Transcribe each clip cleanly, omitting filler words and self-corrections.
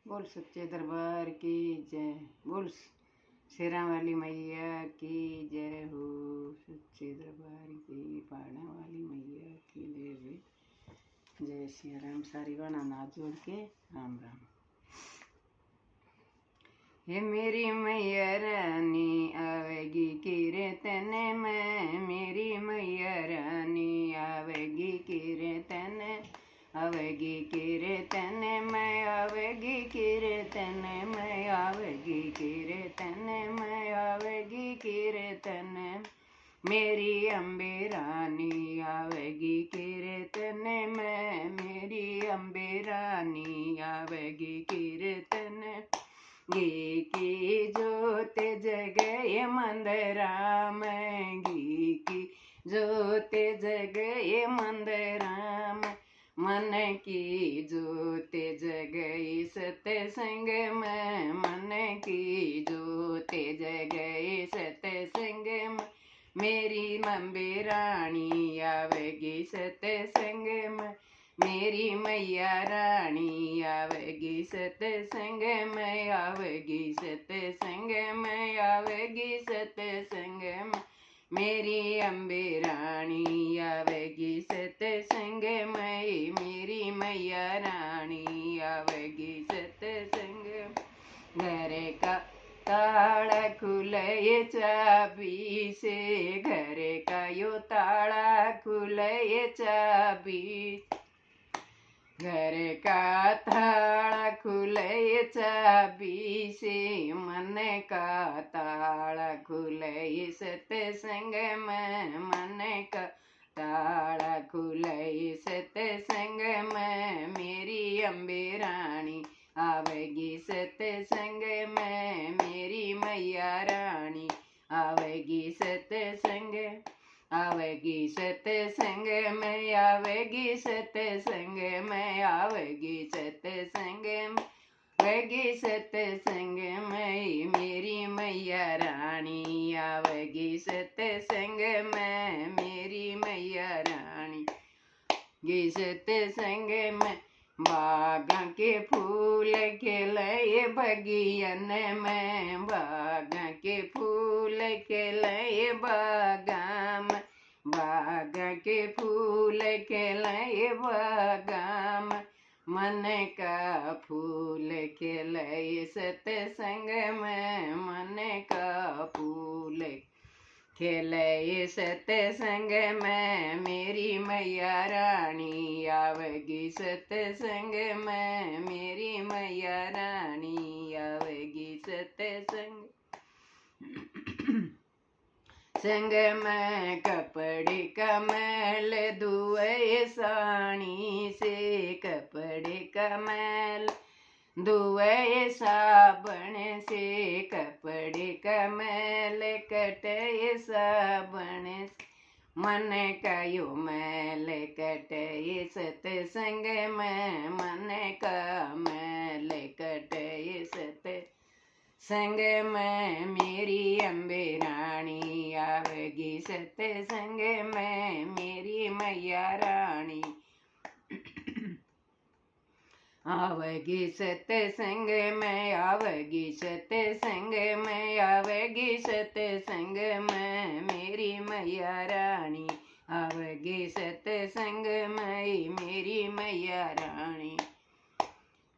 बोल सच्चे दरबार की जय। बोल शेरा वाली मैया की जय हो। सच्चे दरबार की पहाड़ा वाली मैया की जय। जय श्री राम। सारी गाना नाच जोड़ के राम राम। हे मेरी मैया रानी आवेगी कीर्तन में, मेरी मैया रानी आवेगी कीर्तन, आवेगी कीर्तन में, आवेगी कीर्तन में, आवेगी कीर्तन में, आवेगी कीर्तन। मेरी अम्बे रानी आवेगी कीर्तन में, मेरी अम्बे रानी आवेगी कीर्तन। घी की जोत जगए मंदिरा में, घी की जोत जगए मंदिरा में, मन की जोत जगई सत्संग में, मन की जोत जगई सत्संग में। मेरी अम्बे रानी आवेगी सत्संग में, मेरी मैया रानी आवेगी सत्संग में, आवेगी सत्संग में, आवेगी सत्संग में। मेरी अम्बे रानी आवेगी सत्संग में, मेरी मैया रानी आवेगी सत्संग में। घर का ताला खुले चाबी से, घर का यो ताला खुले चाबी, घर का ताला खुले चाबी से, मन का ताला खुले सत्संग में, मन का ताला खुले सत्संग में। मेरी अम्बे रानी आवेगी सत्संग में, मेरी मैया रानी आवेगी सत्संग, आवेगी सत्संग में, आवेगी सत्संग में, आवेगी सत्संग में, आवेगी सत्संग में। मेरी मैया रानी आवेगी सत्संग में, मेरी मैया रानी गी सत्संग में। बागा के फूल खिले बगियन में, बागा के फूल खिले बागा में, बागा के फूल खिले बागा में। मन का फूल खिले सत्संग में, मन का फूल खिले सत्संग में। मेरी मैया रानी आवेगी सत्संग में, मेरी मैया रानी आवेगी सत्संग। संग में कपड़े का मैल धुए सानी से, कपड़े का मैल धुए साबण से, कपड़े का मैल कटे साबण से। मन का यो मैल कटे सत्संग में, मन का मैल कटे सत्संग में। मेरी अम्बे रानी आवेगी सत्संग में, मेरी मैया रानी आवेगी सत्संग में, आवेगी सत्संग में, आवेगी सत्संग में। मेरी मैया रानी आवेगी सत्संग में, मेरी मैया रानी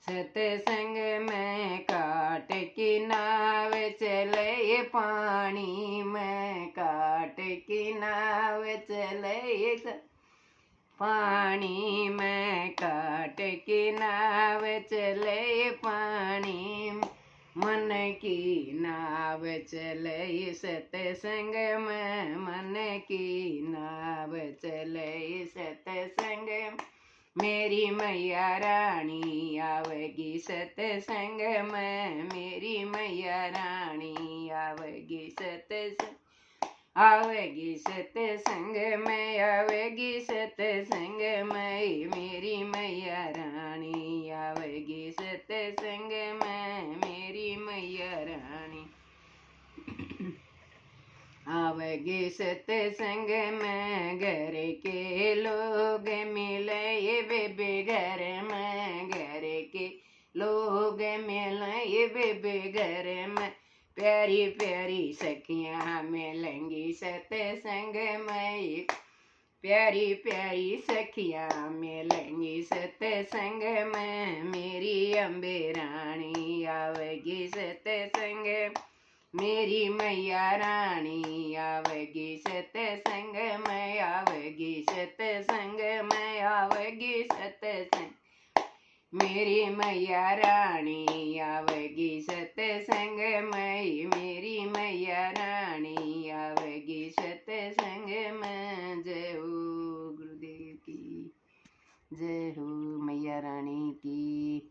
सत्संग में। काट की नाव चले पानी में, काट की नाव चले पानी में, काट की नाव चले पानी में। मन की नाव चले सत्संग में, मन की नाव चले सत्संग में। मेरी मैया रानी आवेगी सत्संग में, मेरी मैया रानी आवेगी सत्संग, आवेगी सत्संग में, आवेगी सत्संग में। मेरी मैया रानी आवेगी सत्संग में, मेरी मैया रानी आवेगी सत्संग में। घर के लोग मिले बेबे घर में, घर के लोग बेबे घर में, प्यारी प्यारी सखियाँ मिलेंगी सत्संग में, प्यारी प्यारी सखियाँ मिलेंगी सत्संग में, मेरी अम्बे रानी आवेगी सत्संग, मेरी मैया रानी आवेगी सत्संग में, आवेगी सत्संग में, आवेगी सत्संग, मेरी मैया रानी आवेगी सत्संग में, मेरी मैया रानी आवेगी सत्संग में। जय हो गुरुदेव की, जय हो मैया रानी की।